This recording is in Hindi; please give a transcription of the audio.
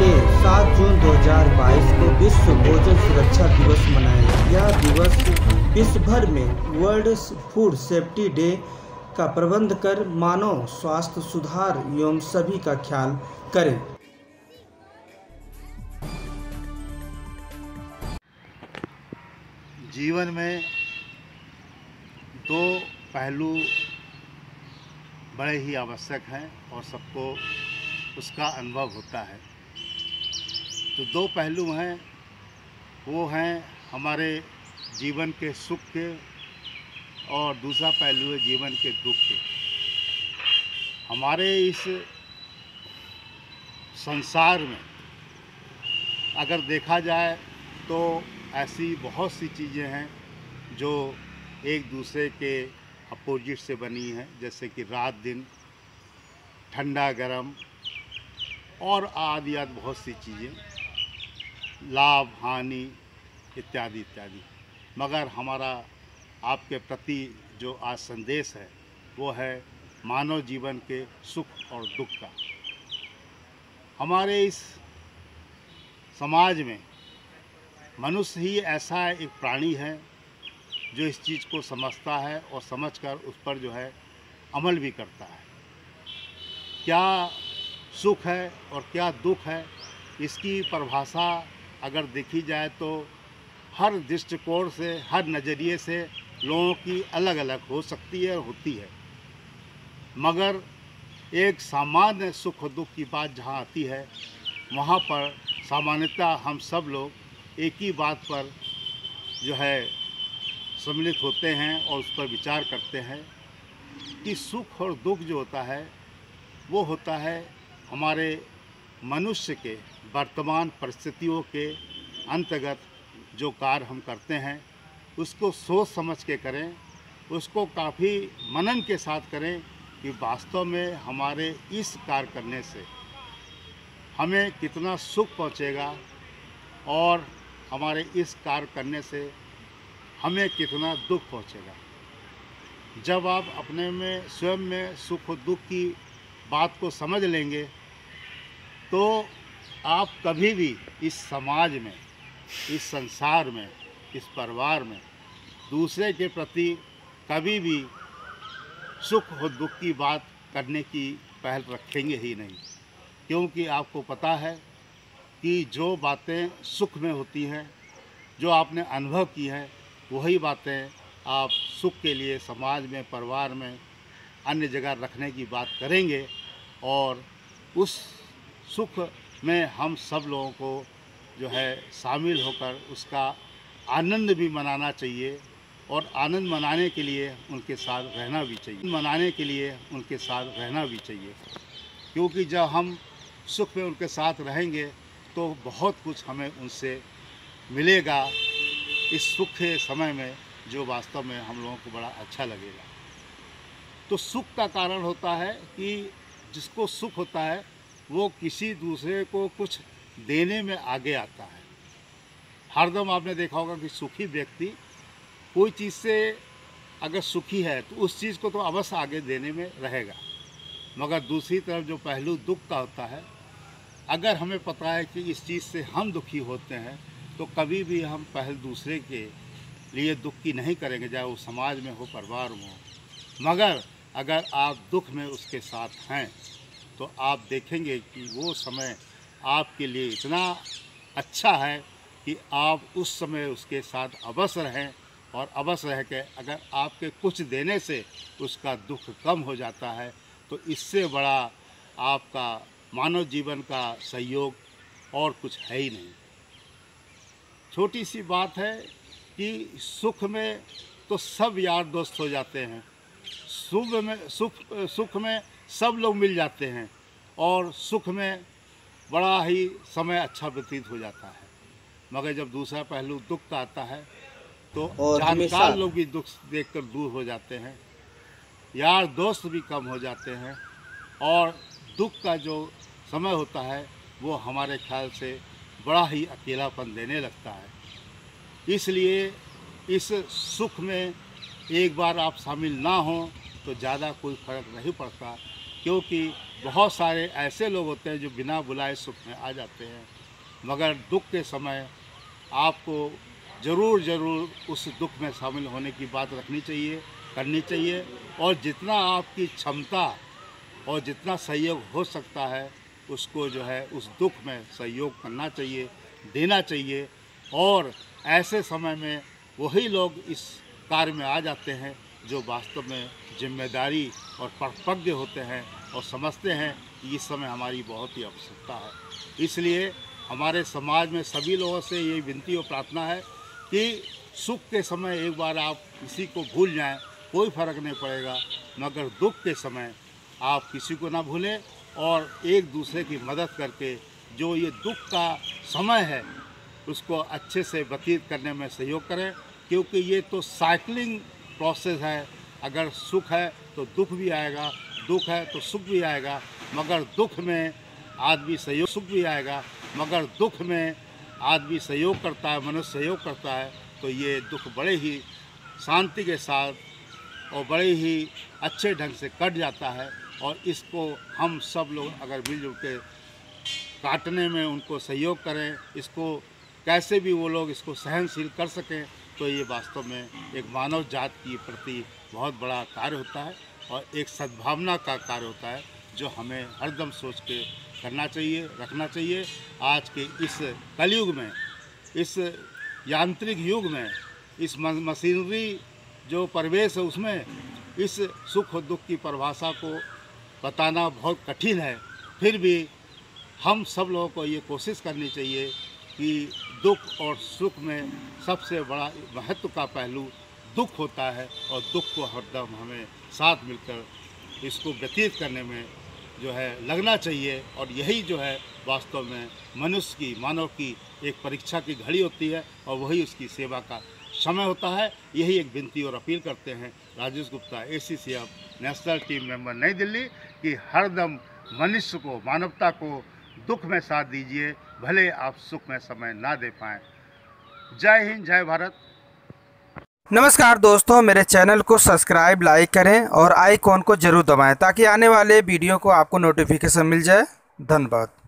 ने 7 जून 2022 को विश्व भोजन सुरक्षा दिवस मनाया। यह दिवस विश्व भर में वर्ल्ड फूड सेफ्टी डे का प्रबंध कर मानव स्वास्थ्य सुधार एवं सभी का ख्याल करें। जीवन में दो पहलू बड़े ही आवश्यक हैं और सबको उसका अनुभव होता है। तो दो पहलू हैं, वो हैं हमारे जीवन के सुख के और दूसरा पहलू है जीवन के दुख के। हमारे इस संसार में अगर देखा जाए तो ऐसी बहुत सी चीज़ें हैं जो एक दूसरे के अपोजिट से बनी हैं, जैसे कि रात दिन, ठंडा गरम और आदि बहुत सी चीज़ें, लाभ हानि इत्यादि इत्यादि। मगर हमारा आपके प्रति जो आज संदेश है वो है मानव जीवन के सुख और दुख का। हमारे इस समाज में मनुष्य ही ऐसा एक प्राणी है जो इस चीज़ को समझता है और समझकर उस पर जो है अमल भी करता है। क्या सुख है और क्या दुख है, इसकी परिभाषा अगर देखी जाए तो हर दृष्टिकोण से, हर नज़रिए से लोगों की अलग अलग हो सकती है और होती है। मगर एक सामान्य सुख और दुख की बात जहाँ आती है, वहाँ पर सामान्यतः हम सब लोग एक ही बात पर जो है सम्मिलित होते हैं और उस पर विचार करते हैं कि सुख और दुख जो होता है वो होता है हमारे मनुष्य के वर्तमान परिस्थितियों के अंतर्गत जो कार्य हम करते हैं उसको सोच समझ के करें, उसको काफ़ी मनन के साथ करें कि वास्तव में हमारे इस कार्य करने से हमें कितना सुख पहुंचेगा और हमारे इस कार्य करने से हमें कितना दुख पहुंचेगा। जब आप अपने में स्वयं में सुख और दुख की बात को समझ लेंगे तो आप कभी भी इस समाज में, इस संसार में, इस परिवार में दूसरे के प्रति कभी भी सुख और दुख की बात करने की पहल रखेंगे ही नहीं। क्योंकि आपको पता है कि जो बातें सुख में होती हैं, जो आपने अनुभव की हैं, वही बातें आप सुख के लिए समाज में, परिवार में, अन्य जगह रखने की बात करेंगे और उस सुख में हम सब लोगों को जो है शामिल होकर उसका आनंद भी मनाना चाहिए और आनंद मनाने के लिए उनके साथ रहना भी चाहिए। क्योंकि जब हम सुख में उनके साथ रहेंगे तो बहुत कुछ हमें उनसे मिलेगा इस सुख के समय में, जो वास्तव में हम लोगों को बड़ा अच्छा लगेगा। तो सुख का कारण होता है कि जिसको सुख होता है वो किसी दूसरे को कुछ देने में आगे आता है। हरदम आपने देखा होगा कि सुखी व्यक्ति कोई चीज़ से अगर सुखी है तो उस चीज़ को तो अवश्य आगे देने में रहेगा। मगर दूसरी तरफ जो पहलू दुख का होता है, अगर हमें पता है कि इस चीज़ से हम दुखी होते हैं तो कभी भी हम पहल दूसरे के लिए दुख की नहीं करेंगे, चाहे वो समाज में हो, परिवार में हो। मगर अगर आप दुख में उसके साथ हैं तो आप देखेंगे कि वो समय आपके लिए इतना अच्छा है कि आप उस समय उसके साथ अवश्य रहें और अवश्य रह के अगर आपके कुछ देने से उसका दुख कम हो जाता है तो इससे बड़ा आपका मानव जीवन का सहयोग और कुछ है ही नहीं। छोटी सी बात है कि सुख में तो सब यार दोस्त हो जाते हैं, सुख में सब लोग मिल जाते हैं और सुख में बड़ा ही समय अच्छा व्यतीत हो जाता है। मगर जब दूसरा पहलू दुख का आता है तो जानकार लोग भी दुख देखकर दूर हो जाते हैं, यार दोस्त भी कम हो जाते हैं और दुख का जो समय होता है वो हमारे ख्याल से बड़ा ही अकेलापन देने लगता है। इसलिए इस सुख में एक बार आप शामिल ना हों तो ज़्यादा कोई फ़र्क नहीं पड़ता, क्योंकि बहुत सारे ऐसे लोग होते हैं जो बिना बुलाए सुख में आ जाते हैं, मगर दुख के समय आपको ज़रूर उस दुख में शामिल होने की बात रखनी चाहिए, करनी चाहिए, और जितना आपकी क्षमता और जितना सहयोग हो सकता है उसको जो है उस दुख में सहयोग करना चाहिए, देना चाहिए। और ऐसे समय में वही लोग इस कार्य में आ जाते हैं जो वास्तव में जिम्मेदारी और परिपक्व होते हैं और समझते हैं कि इस समय हमारी बहुत ही आवश्यकता है। इसलिए हमारे समाज में सभी लोगों से ये विनती और प्रार्थना है कि सुख के समय एक बार आप किसी को भूल जाएं, कोई फ़र्क नहीं पड़ेगा, मगर दुख के समय आप किसी को ना भूलें और एक दूसरे की मदद करके जो ये दुख का समय है उसको अच्छे से व्यतीत करने में सहयोग करें, क्योंकि ये तो साइक्लिंग प्रोसेस है। अगर सुख है तो दुख भी आएगा, दुख है तो सुख भी आएगा, मगर दुख में आदमी सहयोग, सुख भी आएगा मगर दुख में आदमी सहयोग करता है, मनुष्य सहयोग करता है, तो ये दुख बड़े ही शांति के साथ और बड़े ही अच्छे ढंग से कट जाता है। और इसको हम सब लोग अगर मिलजुल के काटने में उनको सहयोग करें, इसको कैसे भी वो लोग इसको सहनशील कर सकें, तो ये वास्तव में एक मानव जात की प्रति बहुत बड़ा कार्य होता है और एक सद्भावना का कार्य होता है जो हमें हरदम सोच के करना चाहिए, रखना चाहिए। आज के इस कलयुग में, इस यांत्रिक युग में, इस मशीनरी जो परिवेश है उसमें इस सुख और दुख की परिभाषा को बताना बहुत कठिन है। फिर भी हम सब लोगों को ये कोशिश करनी चाहिए कि दुख और सुख में सबसे बड़ा महत्व का पहलू दुख होता है और दुख को हरदम हमें साथ मिलकर इसको व्यतीत करने में जो है लगना चाहिए। और यही जो है वास्तव में मनुष्य की, मानव की एक परीक्षा की घड़ी होती है और वही उसकी सेवा का समय होता है। यही एक विनती और अपील करते हैं Rajesh Gupta, ACCF national team member, नई दिल्ली, कि हरदम मनुष्य को, मानवता को दुख में साथ दीजिए, भले आप सुख में समय ना दे पाएँ। जय हिंद, जय भारत। नमस्कार दोस्तों, मेरे चैनल को सब्सक्राइब, लाइक करें और आइकॉन को जरूर दबाएं ताकि आने वाले वीडियो को आपको नोटिफिकेशन मिल जाए। धन्यवाद।